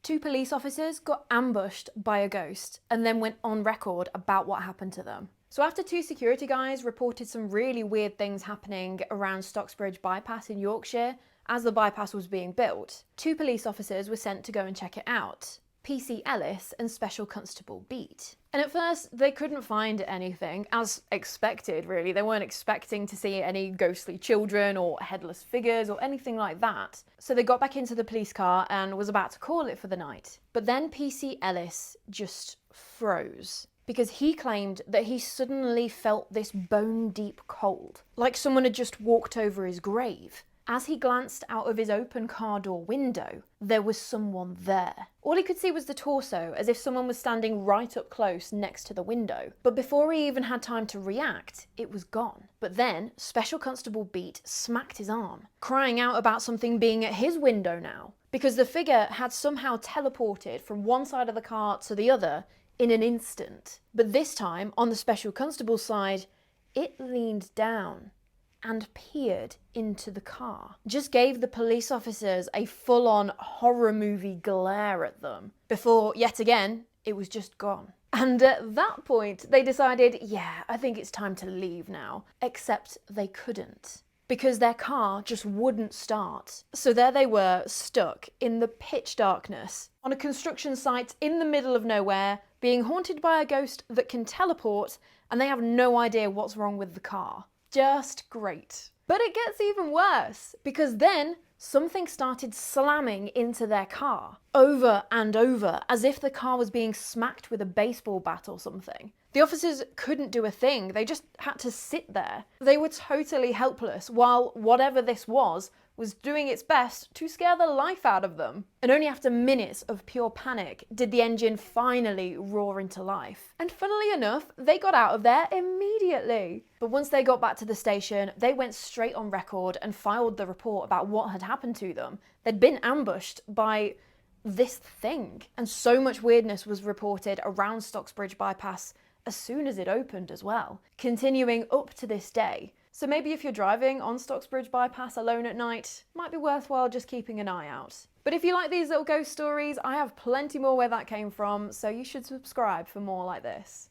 2 police officers got ambushed by a ghost and then went on record about what happened to them. So after 2 security guys reported some really weird things happening around Stocksbridge bypass in Yorkshire as the bypass was being built, 2 police officers were sent to go and check it out. PC Ellis and Special Constable Beat. And at first they couldn't find anything, as expected really. They weren't expecting to see any ghostly children or headless figures or anything like that. So they got back into the police car and was about to call it for the night. But then PC Ellis just froze, because he claimed that he suddenly felt this bone-deep cold, like someone had just walked over his grave. As he glanced out of his open car door window, there was someone there. All he could see was the torso, as if someone was standing right up close next to the window. But before he even had time to react, it was gone. But then, Special Constable Beat smacked his arm, crying out about something being at his window now, because the figure had somehow teleported from one side of the car to the other in an instant. But this time, on the Special Constable's side, it leaned down and peered into the car. Just gave the police officers a full-on horror movie glare at them, before, yet again, it was just gone. And at that point, they decided, yeah, I think it's time to leave now. Except they couldn't, because their car just wouldn't start. So there they were, stuck in the pitch darkness, on a construction site in the middle of nowhere, being haunted by a ghost that can teleport, and they have no idea what's wrong with the car. Just great. But it gets even worse, because then something started slamming into their car, over and over, as if the car was being smacked with a baseball bat or something. The officers couldn't do a thing, they just had to sit there. They were totally helpless, while whatever this was doing its best to scare the life out of them. And only after minutes of pure panic did the engine finally roar into life. And funnily enough, they got out of there immediately. But once they got back to the station, they went straight on record and filed the report about what had happened to them. They'd been ambushed by this thing. And so much weirdness was reported around Stocksbridge bypass as soon as it opened as well, continuing up to this day. So maybe if you're driving on Stocksbridge bypass alone at night, might be worthwhile just keeping an eye out. But if you like these little ghost stories, I have plenty more where that came from, so you should subscribe for more like this.